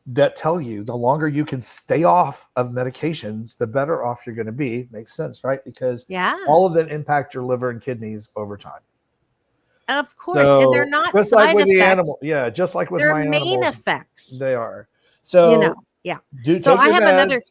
that tell you the longer you can stay off of medications, the better off you're going to be. Makes sense, right? Because all of them impact your liver and kidneys over time. Of course. And they're not just side like with effects. the animal. Yeah, just like with they're my main animals. effects. They are. So yeah. take So I your have meds, another.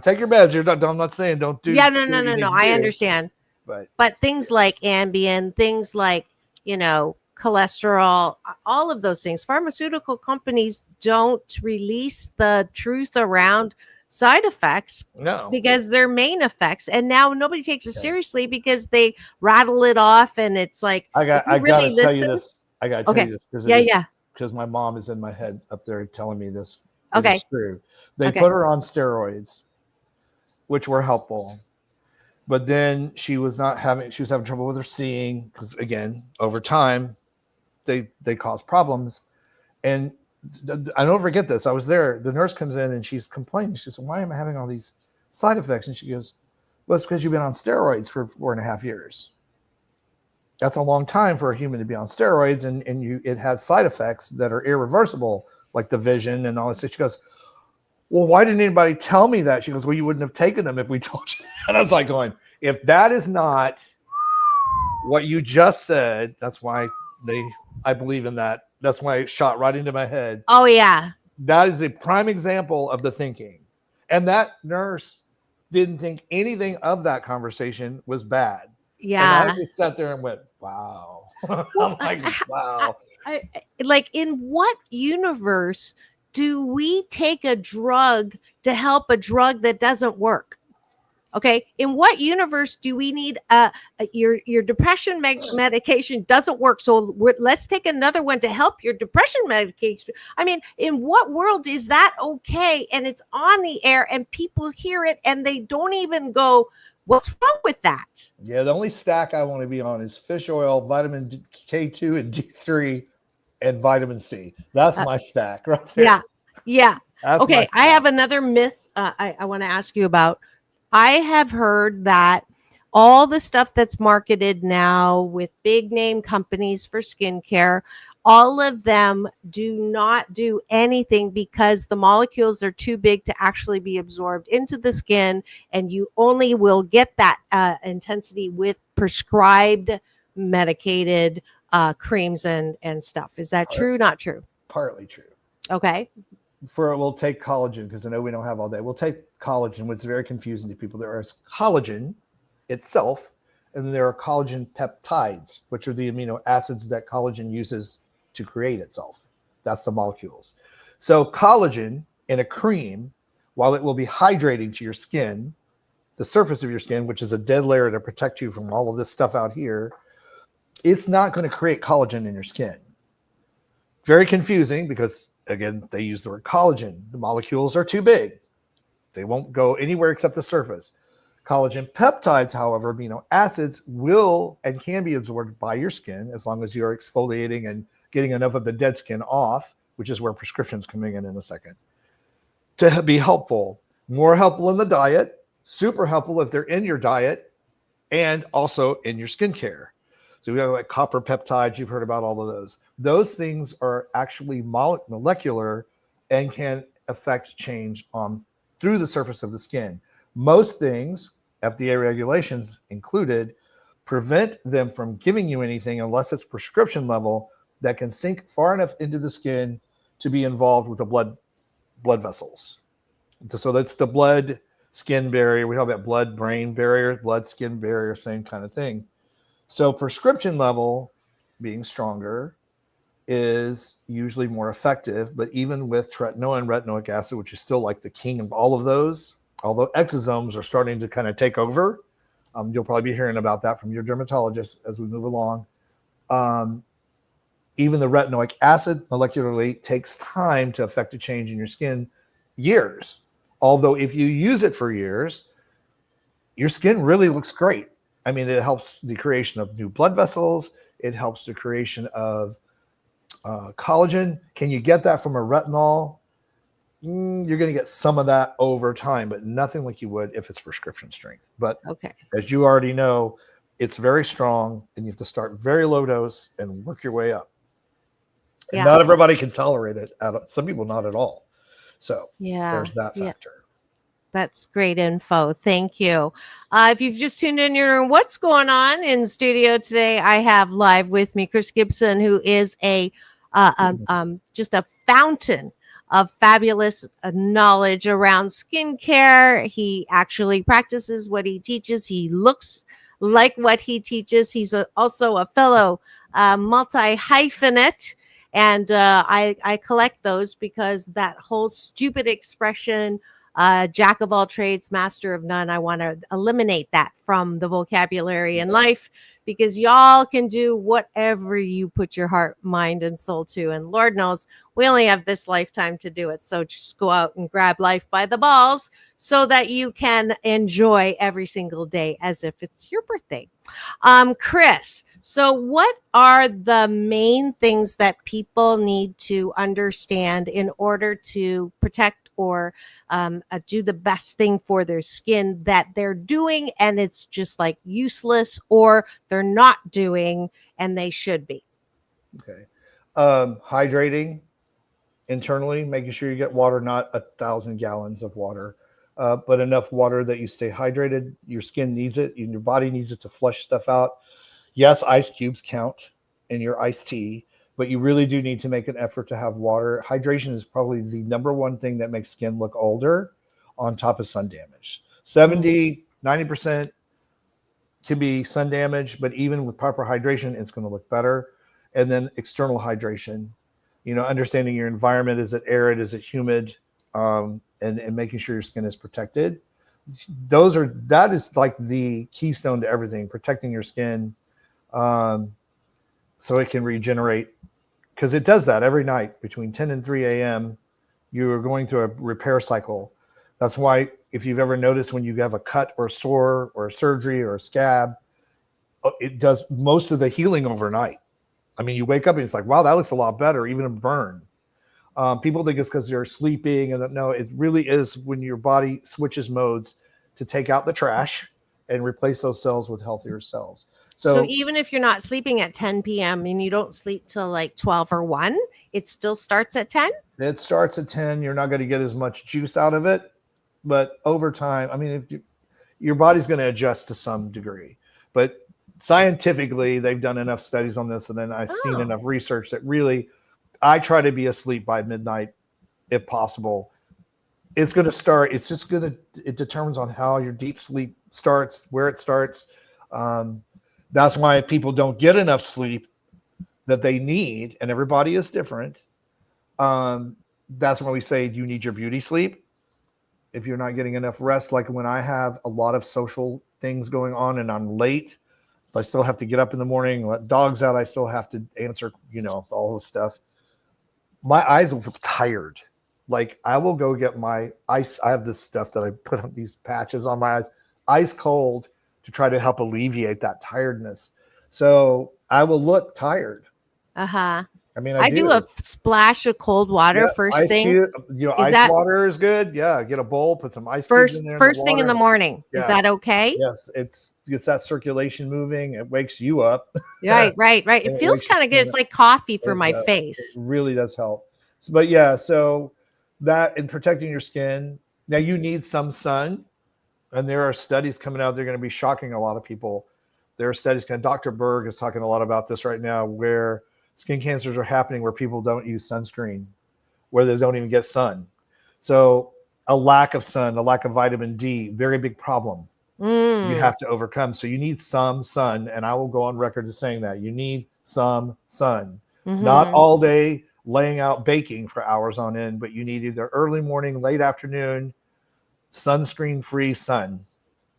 take your meds. I'm not saying don't do. Yeah, do what you need no. to I do, understand. But things like Ambien, things like, cholesterol, all of those things, pharmaceutical companies don't release the truth around side effects. No. Because they're main effects. And now nobody takes it seriously because they rattle it off, and it's like, I got to tell you this. I got to tell you this because my mom is in my head up there telling me this. It's true. They put her on steroids, which were helpful. But then she was having trouble with her seeing, because again, over time, they cause problems. And I don't forget this. I was there. The nurse comes in and she's complaining. She says, why am I having all these side effects? And she goes, well, it's because you've been on steroids for 4.5 years. That's a long time for a human to be on steroids, and it has side effects that are irreversible, like the vision and all this. She goes, well, why didn't anybody tell me that? She goes, well, you wouldn't have taken them if we told you. And I was like going, if that is not what you just said, that's why I believe in that. That's why it shot right into my head. Oh, yeah. That is a prime example of the thinking. And that nurse didn't think anything of that conversation was bad. Yeah. And I just sat there and went, wow. I'm like, wow. Like, in what universe do we take a drug to help a drug that doesn't work? Okay, in what universe do we need your depression medication doesn't work, so let's take another one to help your depression medication? I mean, in what world is that okay? And it's on the air and people hear it and they don't even go, what's wrong with that? Yeah, the only stack I want to be on is fish oil, vitamin K2 and D3, and vitamin C. That's my stack right there. Yeah. That's okay, I have another myth I want to ask you about. I have heard that all the stuff that's marketed now with big name companies for skincare, all of them do not do anything because the molecules are too big to actually be absorbed into the skin, and you only will get that intensity with prescribed medicated creams and stuff. Is that true? Not true? Partly true. Okay. We'll take collagen, because I know we don't have all day. We'll take collagen, which is very confusing to people. There is collagen itself, and then there are collagen peptides, which are the amino acids that collagen uses to create itself. That's the molecules. So collagen in a cream, while it will be hydrating to your skin, the surface of your skin, which is a dead layer to protect you from all of this stuff out here, it's not going to create collagen in your skin. Very confusing because, again, they use the word collagen. The molecules are too big. They won't go anywhere except the surface. Collagen peptides, however, amino acids, will and can be absorbed by your skin as long as you're exfoliating and getting enough of the dead skin off, which is where prescriptions coming in a second, to be helpful. More helpful in the diet, super helpful if they're in your diet, and also in your skincare. So we have like copper peptides. You've heard about all of those. Those things are actually molecular and can affect change through the surface of the skin. Most things, FDA regulations included, prevent them from giving you anything unless it's prescription level that can sink far enough into the skin to be involved with the blood vessels. So that's the blood skin barrier. We talk about blood brain barrier, blood skin barrier, same kind of thing. So prescription level being stronger is usually more effective, but even with tretinoin and retinoic acid, which is still like the king of all of those, although exosomes are starting to kind of take over, you'll probably be hearing about that from your dermatologist as we move along. Even the retinoic acid molecularly takes time to affect a change in your skin, years. Although if you use it for years, your skin really looks great. I mean, it helps the creation of new blood vessels. It helps the creation of collagen. Can you get that from a retinol? You're going to get some of that over time, but nothing like you would if it's prescription strength. But Okay. as you already know, it's very strong, and you have to start very low dose and work your way up. And not everybody can tolerate it. Some people not at all. So there's that factor. That's great info. Thank you. If you've just tuned in your room, what's going on in studio today? I have live with me Chris Gibson, who is just a fountain of fabulous knowledge around skincare. He actually practices what he teaches. He looks like what he teaches. He's also a fellow multi-hyphenate. And I collect those because that whole stupid expression, jack of all trades, master of none, I want to eliminate that from the vocabulary in life, because y'all can do whatever you put your heart, mind, and soul to. And Lord knows we only have this lifetime to do it. So just go out and grab life by the balls so that you can enjoy every single day as if it's your birthday. Chris, so what are the main things that people need to understand in order to protect or do the best thing for their skin that they're doing and it's just like useless, or they're not doing and they should be? Okay. Hydrating internally, making sure you get water, not 1,000 gallons of water, but enough water that you stay hydrated. Your skin needs it. Your body needs it to flush stuff out. Yes, ice cubes count in your iced tea, but you really do need to make an effort to have water. Hydration is probably the number one thing that makes skin look older, on top of sun damage. 70, 90% can be sun damage, but even with proper hydration, it's going to look better. And then external hydration, understanding your environment. Is it arid? Is it humid? And making sure your skin is protected. That is like the keystone to everything, protecting your skin so it can regenerate, because it does that every night between 10 and 3 a.m. You are going through a repair cycle. That's why if you've ever noticed when you have a cut or a sore or a surgery or a scab, it does most of the healing overnight. I mean, you wake up and it's like, wow, that looks a lot better, even a burn. People think it's because they're sleeping, and no, it really is when your body switches modes to take out the trash and replace those cells with healthier cells. So even if you're not sleeping at 10 p.m. and you don't sleep till like 12 or 1, it still starts at 10? It starts at 10. You're not going to get as much juice out of it, but over time, I mean, your body's going to adjust to some degree. But scientifically, they've done enough studies on this, and then I've seen enough research that really, I try to be asleep by midnight if possible. It's going to start. It's just it determines on how your deep sleep starts, where it starts. That's why people don't get enough sleep that they need, and everybody is different. That's why we say you need your beauty sleep. If you're not getting enough rest, like when I have a lot of social things going on and I'm late, I still have to get up in the morning, let dogs out. I still have to answer, all the stuff. my eyes will feel tired. Like I will go get my ice. I have this stuff that I put on these patches on my eyes, ice cold, to try to help alleviate that tiredness. So I will look tired. Uh-huh. I mean, I do a splash of cold water first thing. Ice water is good. Yeah, get a bowl, put some ice cubes in there. First thing in the morning. Yeah. Is that okay? Yes, it's that circulation moving. It wakes you up. Right. It feels kind of good. It's like coffee for my face. It really does help. But yeah, so that in protecting your skin. Now you need some sun, and there are studies coming out. They're going to be shocking a lot of people. There are studies. Dr. Berg is talking a lot about this right now, where skin cancers are happening where people don't use sunscreen, where they don't even get sun. So a lack of sun, a lack of vitamin D, very big problem. You have to overcome. So you need some sun, and I will go on record as saying that you need some sun, not all day laying out baking for hours on end, but you need either early morning, late afternoon, sunscreen free sun.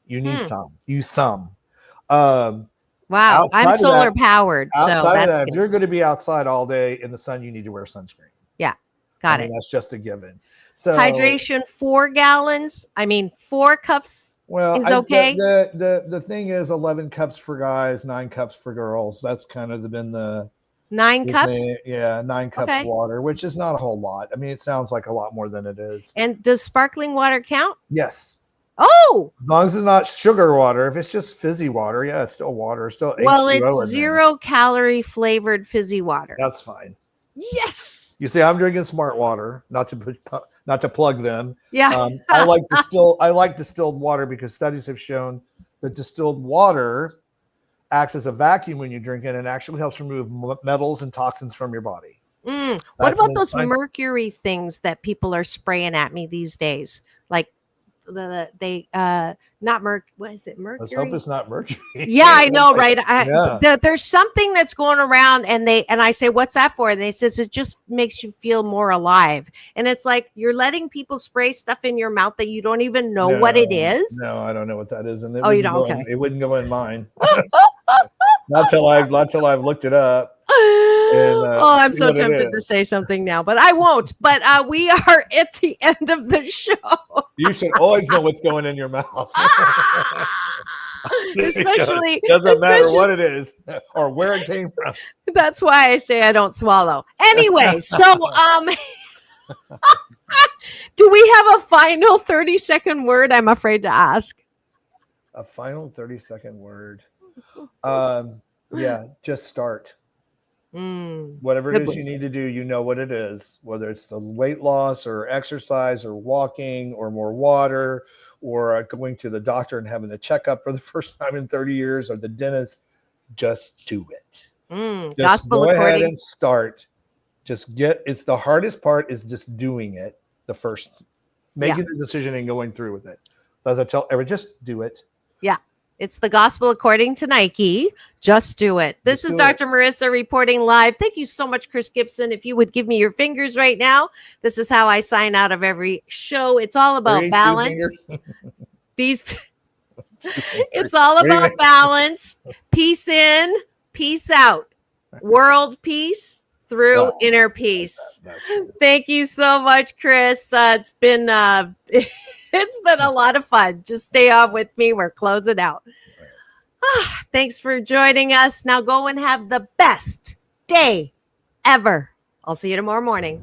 You need some. Use some. Wow, I'm solar powered, so that's if you're going to be outside all day in the sun, you need to wear sunscreen. Yeah, got it. That's just a given. So hydration, 4 gallons. I mean, 4 cups is okay. The thing is, 11 cups for guys, 9 cups for girls. That's kind of been the 9 cups. Thing. Yeah, 9 cups of water, which is not a whole lot. I mean, it sounds like a lot more than it is. And does sparkling water count? Yes. Oh, as long as it's not sugar water. If it's just fizzy water, yeah, it's still water. It's still well, H2O it's 0 calorie flavored fizzy water. That's fine. Yes. You see, I'm drinking smart water, not to plug them. Yeah. I like distilled water because studies have shown that distilled water acts as a vacuum when you drink it and actually helps remove metals and toxins from your body. What about those mercury things that people are spraying at me these days? Like what is it, mercury? Let's hope it's not mercury. Yeah, I know, right? There's something that's going around, and I say, what's that for? And they says it just makes you feel more alive. And it's like you're letting people spray stuff in your mouth that you don't even know what it is. No, I don't know what that is. And you don't? Okay. It wouldn't go in mine. not till I've looked it up. I'm so tempted to say something now, but I won't. But we are at the end of the show. You should always know what's going in your mouth. Especially doesn't matter what it is or where it came from. That's why I say I don't swallow. Anyway, so do we have a final 30-second word? I'm afraid to ask. A final 30-second word. Yeah, just start. Whatever it is you need to do, you know what it is, whether it's the weight loss or exercise or walking or more water or going to the doctor and having a checkup for the first time in 30 years or the dentist. Just do it. Just go ahead and start. It's the hardest part is just doing it. The first making the decision and going through with it. As I tell everyone, just do it. Yeah. It's the gospel according to Nike. Just do it. This is Dr. Marissa reporting live. Thank you so much, Chris Gibson. If you would give me your fingers right now, this is how I sign out of every show. It's all about balance. It's all about balance. Peace in, peace out. World peace through inner peace. Thank you so much, Chris. It's been a lot of fun. Just stay on with me. We're closing out. Thanks for joining us. Now go and have the best day ever. I'll see you tomorrow morning.